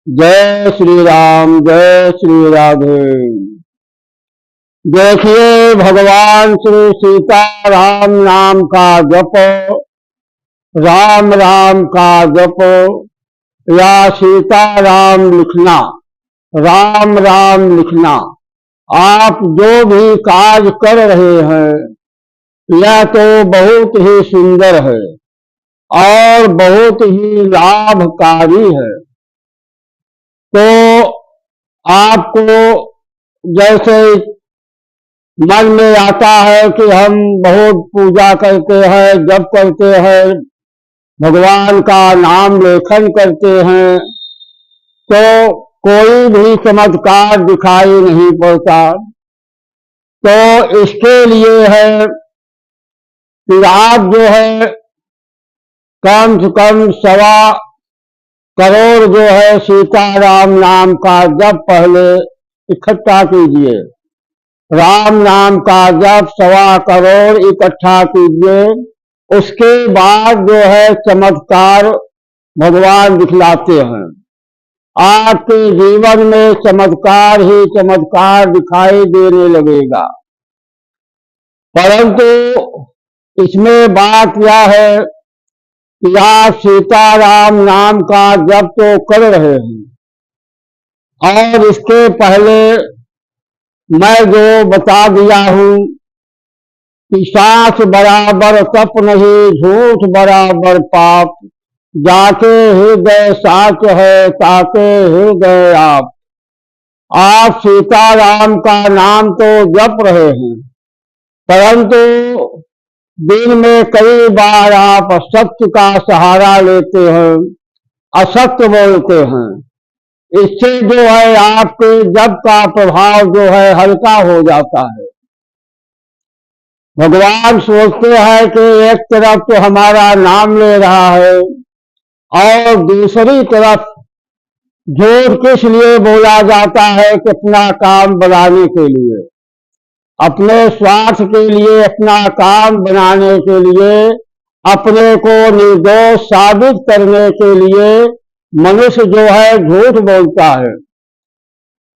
जय श्री राम, जय श्री राधे। देखिए, भगवान श्री सीता राम नाम का जप, राम राम का जप या सीता राम लिखना, राम राम लिखना, आप जो भी कार्य कर रहे हैं यह तो बहुत ही सुंदर है और बहुत ही लाभकारी है। तो आपको जैसे मन में आता है कि हम बहुत पूजा करते हैं, जप करते हैं, भगवान का नाम लेखन करते हैं, तो कोई भी चमत्कार दिखाई नहीं पड़ता। तो इसके लिए है कि आप जो है कम से कम 1.25 करोड़ जो है सीताराम नाम का जप पहले इकट्ठा कीजिए। राम नाम का जप 1.25 करोड़ इकट्ठा कीजिए। उसके बाद जो है चमत्कार भगवान दिखलाते हैं। आपके जीवन में चमत्कार ही चमत्कार दिखाई देने लगेगा। परंतु इसमें बात यह है कि आप सीताराम नाम का जप तो कर रहे हैं और इसके पहले मैं जो बता दिया हूं कि सांस बराबर तप नहीं, झूठ बराबर पाप, जाके हृदय साच है ताके हृदय आप सीताराम का नाम तो जप रहे हैं, परंतु दिन में कई बार आप असत्य का सहारा लेते हैं, असत्य बोलते हैं। इससे जो है आपके जप का प्रभाव जो है हल्का हो जाता है। भगवान सोचते हैं कि एक तरफ तो हमारा नाम ले रहा है और दूसरी तरफ झूठ किस लिए बोला जाता है कि अपना काम बनाने के लिए, अपने स्वार्थ के लिए, अपना काम बनाने के लिए, अपने को निर्दोष साबित करने के लिए मनुष्य जो है झूठ बोलता है।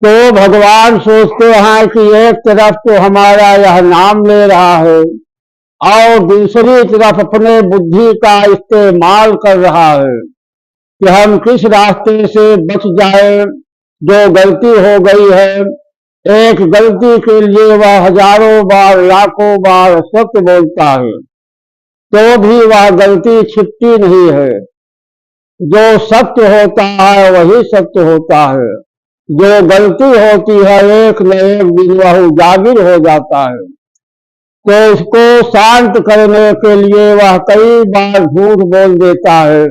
तो भगवान सोचते हैं कि एक तरफ तो हमारा यह नाम ले रहा है और दूसरी तरफ अपने बुद्धि का इस्तेमाल कर रहा है कि हम किस रास्ते से बच जाए। जो गलती हो गई है, एक गलती के लिए वह हजारों बार, लाखों बार सत्य बोलता है, तो भी वह गलती छिपती नहीं है। जो सत्य होता है वही सत्य होता है। जो गलती होती है एक न एक दिन वह उजागर हो जाता है। तो इसको शांत करने के लिए वह कई बार झूठ बोल देता है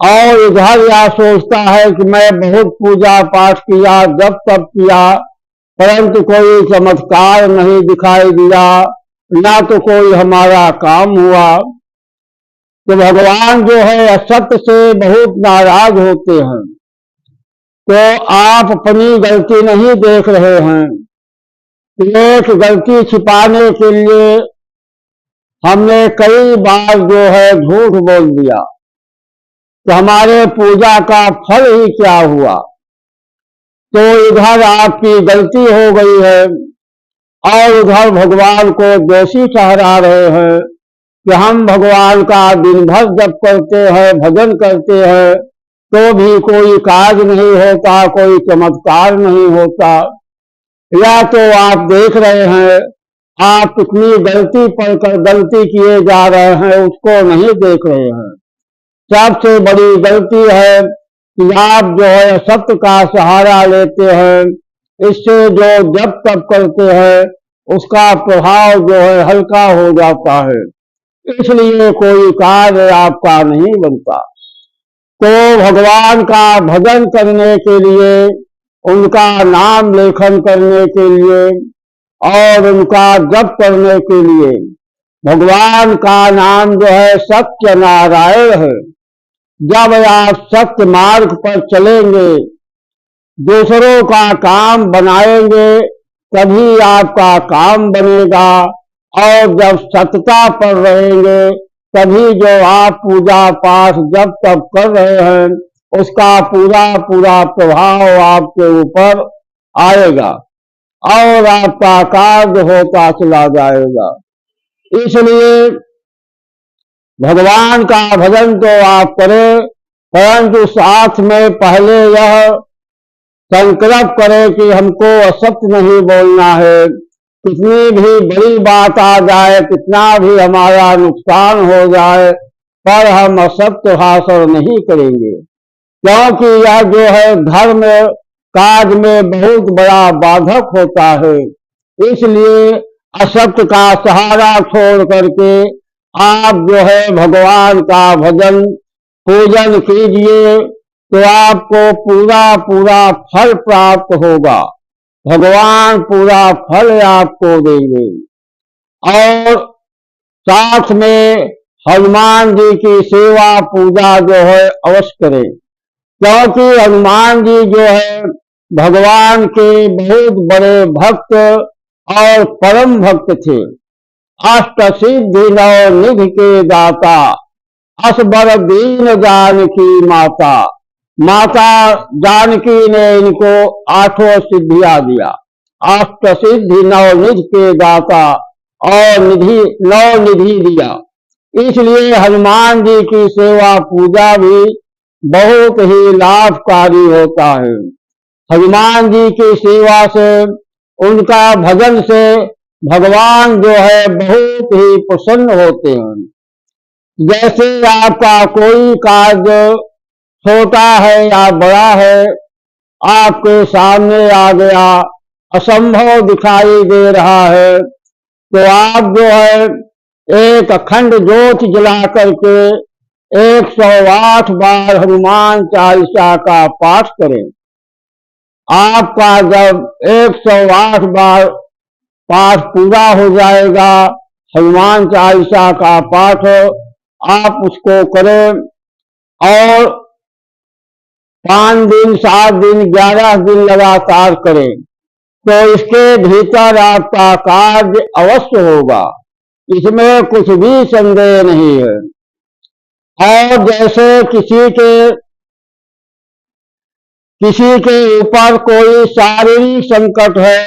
और इधर यह सोचता है कि मैं बहुत पूजा पाठ किया, जप तप किया, परंतु कोई चमत्कार नहीं दिखाई दिया, ना तो कोई हमारा काम हुआ। तो भगवान जो है असत्य से बहुत नाराज होते हैं। तो आप अपनी गलती नहीं देख रहे हैं। एक गलती छिपाने के लिए हमने कई बार जो है झूठ बोल दिया, तो हमारे पूजा का फल ही क्या हुआ। तो इधर आपकी गलती हो गई है और उधर भगवान को दोषी ठहरा रहे हैं कि हम भगवान का दिन भर जप करते हैं, भजन करते हैं, तो भी कोई कार्य नहीं होता, कोई चमत्कार नहीं होता। या तो आप देख रहे हैं, आप कितनी गलती पर गलती किए जा रहे हैं उसको नहीं देख रहे हैं। सबसे बड़ी गलती है कि आप जो है सत्य का सहारा लेते हैं। इससे जो जप तप करते हैं उसका प्रभाव जो है हल्का हो जाता है, इसलिए कोई कार्य आपका नहीं बनता। तो भगवान का भजन करने के लिए, उनका नाम लेखन करने के लिए और उनका जप करने के लिए भगवान का नाम जो है सत्य नारायण है। जब आप सत्य मार्ग पर चलेंगे, दूसरों का काम बनाएंगे, तभी आपका काम बनेगा। और जब सत्यता पर रहेंगे तभी जो आप पूजा पाठ जब तब कर रहे हैं उसका पूरा पूरा प्रभाव आपके ऊपर आएगा और आपका कार्य होता चला जाएगा। इसलिए भगवान का भजन तो आप करें, परंतु साथ में पहले यह संकल्प करें कि हमको असत्य नहीं बोलना है। कितनी भी बड़ी बात आ जाए, कितना भी हमारा नुकसान हो जाए, पर हम असत्य भाषण नहीं करेंगे, क्योंकि यह जो है धर्म काज में बहुत बड़ा बाधक होता है। इसलिए असत्य का सहारा छोड़ करके आप जो है भगवान का भजन पूजन कीजिए, तो आपको पूरा पूरा फल प्राप्त होगा। भगवान पूरा फल आपको देंगे। और साथ में हनुमान जी की सेवा पूजा जो है अवश्य करें, क्योंकि हनुमान जी जो है भगवान के बहुत बड़े भक्त और परम भक्त थे। अष्ट सिद्धि नौ निधि के दाता, असबर दीन जानकी माता। माता जानकी ने इनको 8 सिद्धियां दिया। अष्ट सिद्धि नौ निधि के दाता और नौ निधि दिया। इसलिए हनुमान जी की सेवा पूजा भी बहुत ही लाभकारी होता है। हनुमान जी की सेवा से, उनका भजन से भगवान जो है बहुत ही प्रसन्न होते हैं। जैसे आपका कोई कार्य छोटा है या बड़ा है, आपके सामने आ गया, असंभव दिखाई दे रहा है, तो आप जो है एक अखंड ज्योत जला करके 108 बार हनुमान चालीसा का पाठ करें। आपका जब 108 बार पाठ पूरा हो जाएगा, हनुमान चालीसा का पाठ आप उसको करें और 5 दिन 7 दिन 11 दिन लगातार करें, तो इसके भीतर आपका कार्य अवश्य होगा, इसमें कुछ भी संदेह नहीं है। और जैसे किसी के ऊपर कोई शारीरिक संकट है,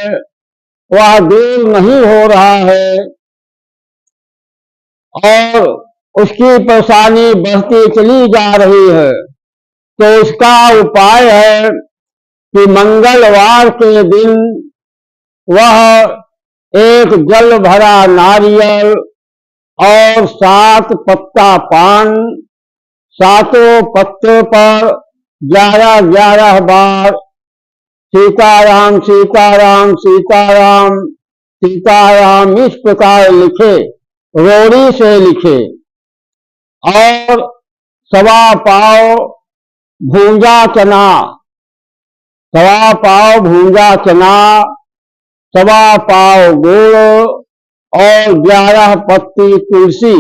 वह दूर नहीं हो रहा है और उसकी परेशानी बढ़ती चली जा रही है, तो उसका उपाय है कि मंगलवार के दिन वह एक जल भरा नारियल और 7 पत्ता पान, 7 पत्ते पर 11-11 बार सीताराम सीताराम सीताराम सीताराम इस प्रकार लिखे, रोड़ी से लिखे, और 1.25 पाव भूंजा चना, 1.25 पाव भूंजा चना, 1.25 पाव गुड़ और 11 पत्ती तुलसी,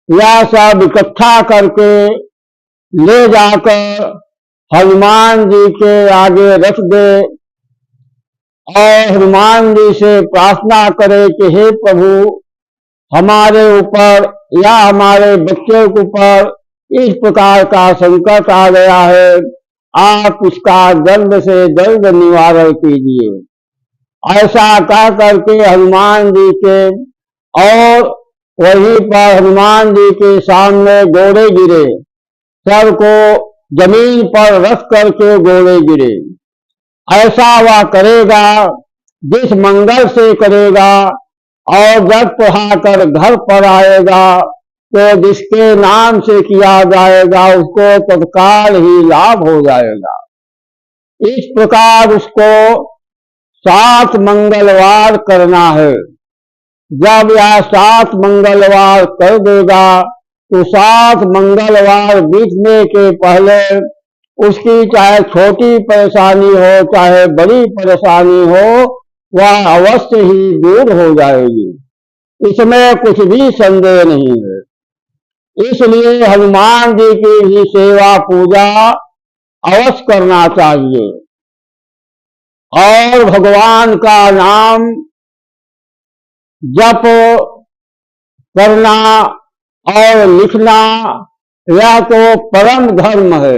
यह सब इकट्ठा करके ले जाकर हनुमान जी के आगे रख दे और हनुमान जी से प्रार्थना करे कि हे प्रभु, हमारे ऊपर या हमारे बच्चे के ऊपर इस प्रकार का संकट आ गया है, आप इसका जल्द से जल्द निवारण कीजिए। ऐसा कह करके हनुमान जी के, और वहीं पर हनुमान जी के सामने घोड़े गिरे, सर को जमीन पर रख करके घोड़े गिरे। ऐसा वह करेगा जिस मंगल से करेगा, और जब पढ़ाकर घर पर आएगा तो जिसके नाम से किया जाएगा उसको तत्काल ही लाभ हो जाएगा। इस प्रकार उसको 7 मंगलवार करना है। जब यह 7 मंगलवार कर देगा तो 7 मंगलवार बीतने के पहले उसकी चाहे छोटी परेशानी हो चाहे बड़ी परेशानी हो, वह अवश्य ही दूर हो जाएगी, इसमें कुछ भी संदेह नहीं है। इसलिए हनुमान जी की ही सेवा पूजा अवश्य करना चाहिए और भगवान का नाम जप करना और लिखना, यह तो परम धर्म है।